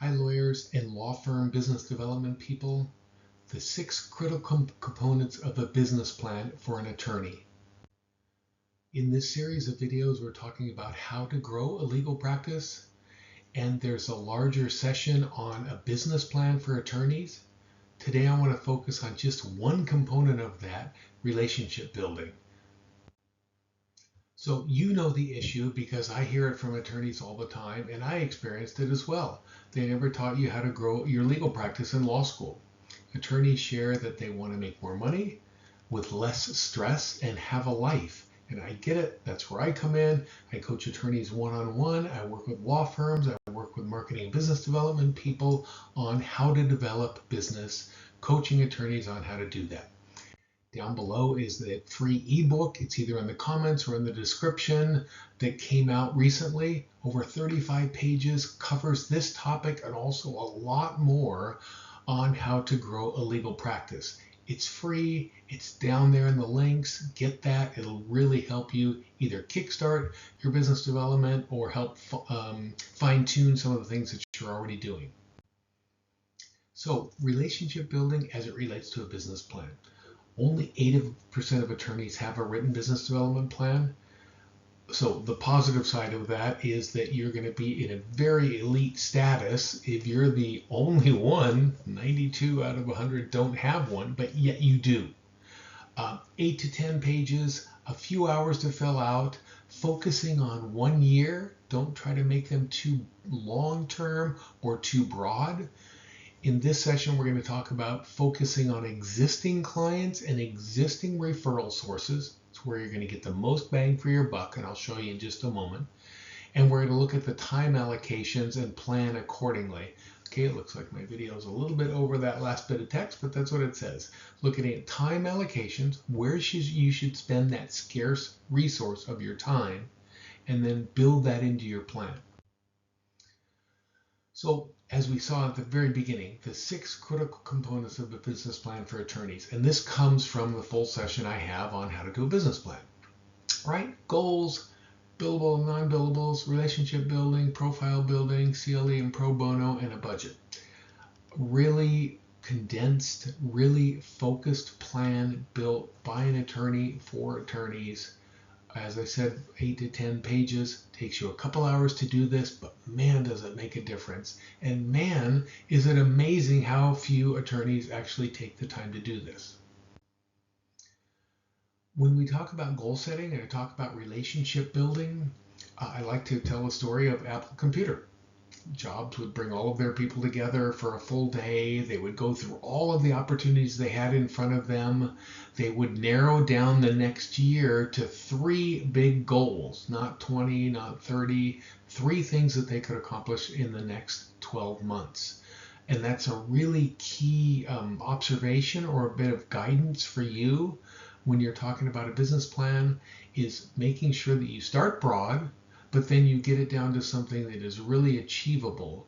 Hi, lawyers and law firm business development people. The 6 critical components of a business plan for an attorney. In this series of videos, we're talking about how to grow a legal practice, and there's a larger session on a business plan for attorneys. Today, I want to focus on just one component of that, relationship building. So you know the issue because I hear it from attorneys all the time, and I experienced it as well. They never taught you how to grow your legal practice in law school. Attorneys share that they want to make more money with less stress and have a life. And I get it. That's where I come in. I coach attorneys one-on-one. I work with law firms. I work with marketing and business development people on how to develop business, coaching attorneys on how to do that. Down below is the free ebook. It's either in the comments or in the description that came out recently. Over 35 pages, covers this topic and also a lot more on how to grow a legal practice. It's free. It's down there in the links. Get that. It'll really help you either kickstart your business development or help fine-tune some of the things that you're already doing. So, relationship building as it relates to a business plan. Only 80% of attorneys have a written business development plan. So the positive side of that is that you're going to be in a very elite status if you're the only one. 92 out of 100 don't have one, but yet you do. 8 to 10 pages, a few hours to fill out, focusing on 1 year. Don't try to make them too long-term or too broad. In this session, we're going to talk about focusing on existing clients and existing referral sources. It's where you're going to get the most bang for your buck, and I'll show you in just a moment. And we're going to look at the time allocations and plan accordingly. Okay, it looks like my video is a little bit over that last bit of text, but that's what it says. Looking at time allocations, where you should spend that scarce resource of your time, and then build that into your plan. So, as we saw at the very beginning, the 6 critical components of a business plan for attorneys, and this comes from the full session I have on how to do a business plan, right? Goals, billable and non-billables, relationship building, profile building, CLE and pro bono, and a budget. Really condensed, really focused plan built by an attorney for attorneys. As I said, 8 to 10 pages. Takes you a couple hours to do this, but man, does it make a difference. And man, is it amazing how few attorneys actually take the time to do this. When we talk about goal setting and I talk about relationship building, I like to tell a story of Apple Computer. Jobs would bring all of their people together for a full day. They would go through all of the opportunities they had in front of them. They would narrow down the next year to 3 big goals, not 20, not 30, 3 things that they could accomplish in the next 12 months. And that's a really key observation or a bit of guidance for you when you're talking about a business plan, is making sure that you start broad, but then you get it down to something that is really achievable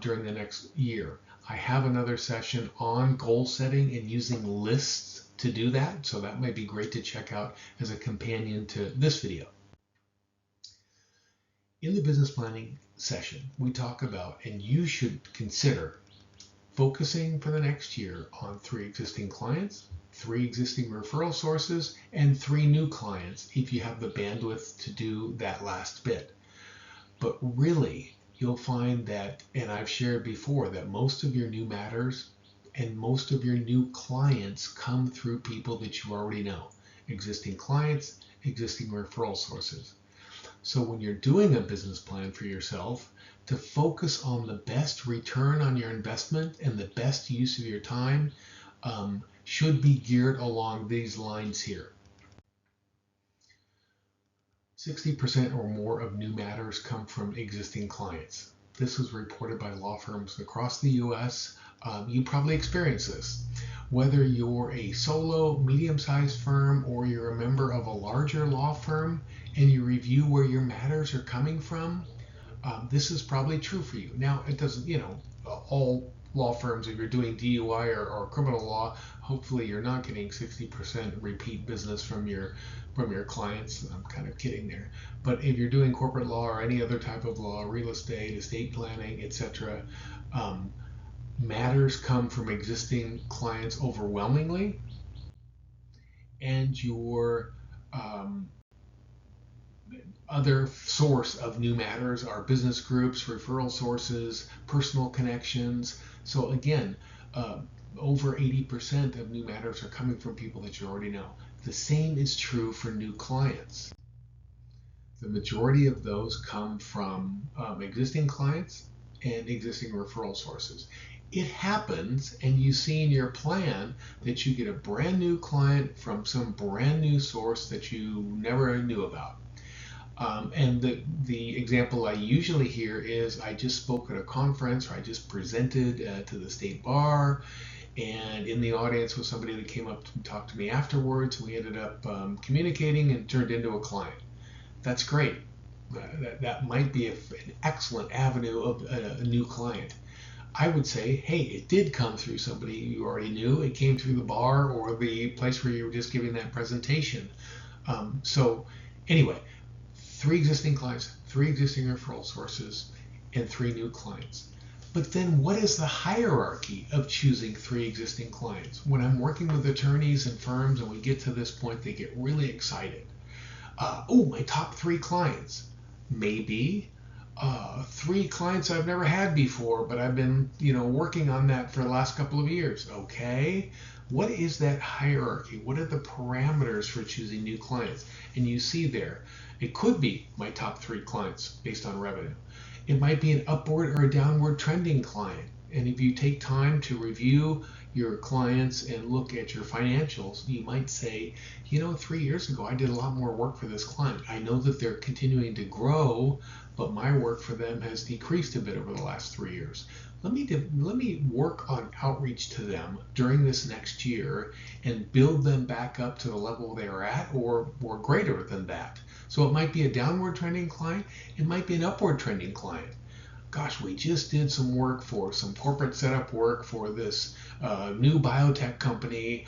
during the next year. I have another session on goal setting and using lists to do that, so that might be great to check out as a companion to this video. In the business planning session, we talk about, and you should consider, focusing for the next year on 3 existing clients, 3 existing referral sources, and 3 new clients if you have the bandwidth to do that last bit. But really, you'll find that, and I've shared before, that most of your new matters and most of your new clients come through people that you already know. Existing clients, existing referral sources. So when you're doing a business plan for yourself, to focus on the best return on your investment and the best use of your time, should be geared along these lines here. 60% or more of new matters come from existing clients. This was reported by law firms across the US. You probably experience this. Whether you're a solo, medium-sized firm, or you're a member of a larger law firm and you review where your matters are coming from, this is probably true for you. Now, it doesn't, all law firms, if you're doing DUI or criminal law, hopefully you're not getting 60% repeat business from your clients. I'm kind of kidding there. But if you're doing corporate law or any other type of law, real estate, estate planning, etc., matters come from existing clients overwhelmingly, and your um, other source of new matters are business groups, referral sources, personal connections. So again, over 80% of new matters are coming from people that you already know. The same is true for new clients. The majority of those come from existing clients and existing referral sources. It happens, and you see in your plan that you get a brand new client from some brand new source that you never knew about. And the example I usually hear is I just spoke at a conference, or I just presented to the state bar, and in the audience was somebody that came up to talk to me afterwards. We ended up communicating and turned into a client. That's great. That might be an excellent avenue of a new client. I would say, hey, it did come through somebody you already knew. It came through the bar or the place where you were just giving that presentation. So anyway, 3 existing clients, 3 existing referral sources, and 3 new clients. But then what is the hierarchy of choosing 3 existing clients? When I'm working with attorneys and firms and we get to this point, they get really excited. Oh, my top 3 clients. Maybe 3 clients I've never had before, but I've been, working on that for the last couple of years. Okay. What is that hierarchy? What are the parameters for choosing new clients? And you see there, it could be my top 3 clients based on revenue. It might be an upward or a downward trending client. And if you take time to review your clients and look at your financials, you might say, 3 years ago, I did a lot more work for this client. I know that they're continuing to grow, but my work for them has decreased a bit over the last 3 years. Let me work on outreach to them during this next year and build them back up to the level they are at or greater than that. So it might be a downward trending client. It might be an upward trending client. Gosh, we just did some work for some corporate setup work for this new biotech company.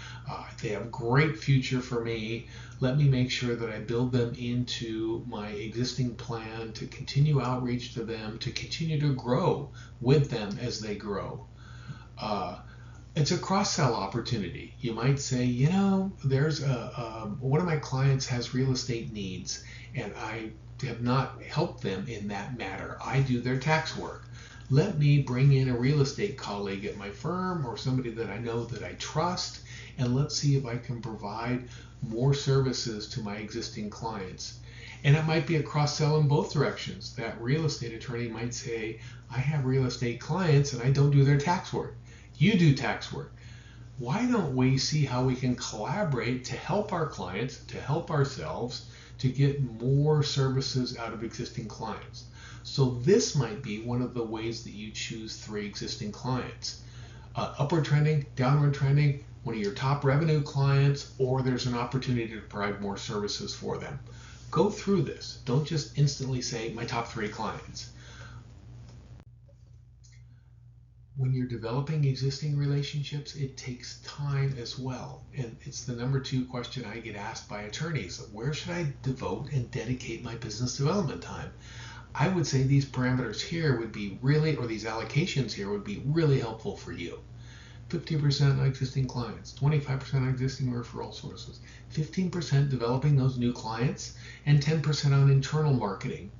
They have great future for me. Let me make sure that I build them into my existing plan to continue outreach to them, to continue to grow with them as they grow. It's a cross-sell opportunity. You might say, there's one of my clients has real estate needs, and I have not helped them in that matter. I do their tax work. Let me bring in a real estate colleague at my firm or somebody that I know that I trust, and let's see if I can provide more services to my existing clients. And it might be a cross-sell in both directions. That real estate attorney might say, I have real estate clients and I don't do their tax work. You do tax work. Why don't we see how we can collaborate to help our clients, to help ourselves, to get more services out of existing clients? So this might be one of the ways that you choose 3 existing clients. Upward trending, downward trending, one of your top revenue clients, or there's an opportunity to provide more services for them. Go through this. Don't just instantly say my top 3 clients. When you're developing existing relationships, it takes time as well. And it's the number 2 question I get asked by attorneys. Where should I devote and dedicate my business development time? I would say these parameters here would be really, or these allocations here would be really helpful for you. 50% on existing clients, 25% on existing referral sources, 15% developing those new clients, and 10% on internal marketing.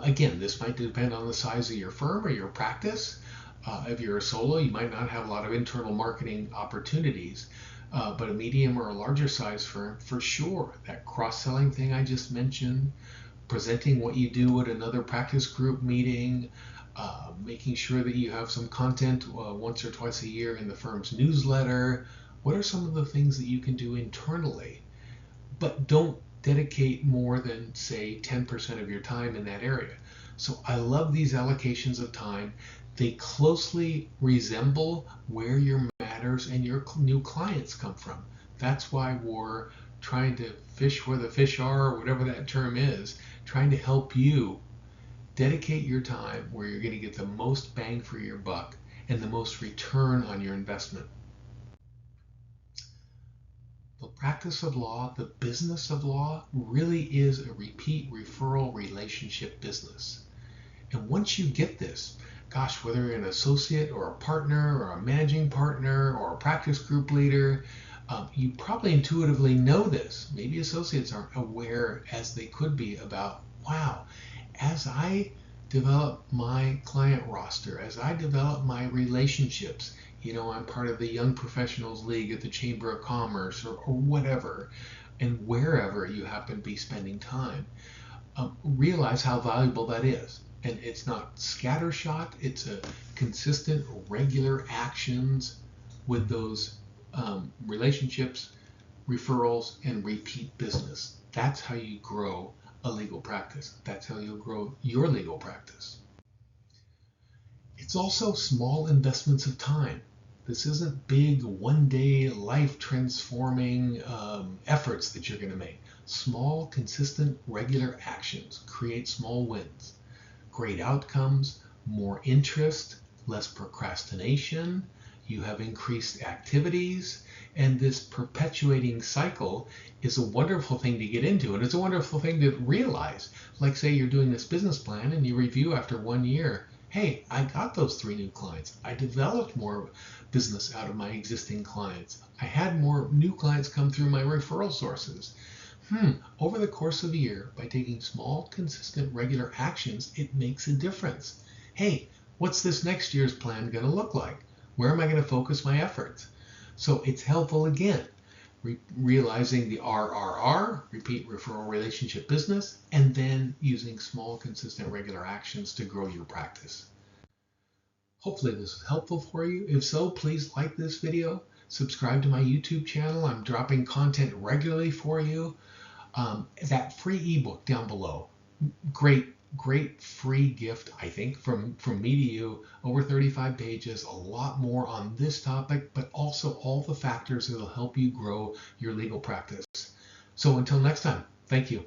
Again, this might depend on the size of your firm or your practice. If you're a solo, you might not have a lot of internal marketing opportunities, but a medium or a larger size firm, for sure, that cross-selling thing I just mentioned, presenting what you do at another practice group meeting, making sure that you have some content once or twice a year in the firm's newsletter. What are some of the things that you can do internally? But don't dedicate more than, say, 10% of your time in that area. So I love these allocations of time. They closely resemble where your matters and your new clients come from. That's why we're trying to fish where the fish are, or whatever that term is, trying to help you dedicate your time where you're going to get the most bang for your buck and the most return on your investment. The practice of law, the business of law, really is a repeat referral relationship business. And once you get this, gosh, whether you're an associate or a partner or a managing partner or a practice group leader, you probably intuitively know this. Maybe associates aren't aware as they could be about, wow, as I develop my client roster, as I develop my relationships, I'm part of the Young Professionals League at the Chamber of Commerce or whatever, and wherever you happen to be spending time, realize how valuable that is. And it's not scattershot, it's a consistent, regular actions with those relationships, referrals, and repeat business. That's how you grow a legal practice. That's how you'll grow your legal practice. It's also small investments of time. This isn't big one-day life-transforming efforts that you're going to make. Small, consistent, regular actions create small wins. Great outcomes, more interest, less procrastination, you have increased activities, and this perpetuating cycle is a wonderful thing to get into, and it's a wonderful thing to realize. Like, say you're doing this business plan and you review after 1 year, hey, I got those 3 new clients. I developed more business out of my existing clients. I had more new clients come through my referral sources. Over the course of a year, by taking small, consistent, regular actions, it makes a difference. Hey, what's this next year's plan going to look like? Where am I going to focus my efforts? So it's helpful again, realizing the RRR, repeat referral relationship business, and then using small, consistent, regular actions to grow your practice. Hopefully this is helpful for you. If so, please like this video, subscribe to my YouTube channel. I'm dropping content regularly for you. That free ebook down below, great free gift, I think, from me to you, over 35 pages, a lot more on this topic, but also all the factors that will help you grow your legal practice. So until next time, thank you.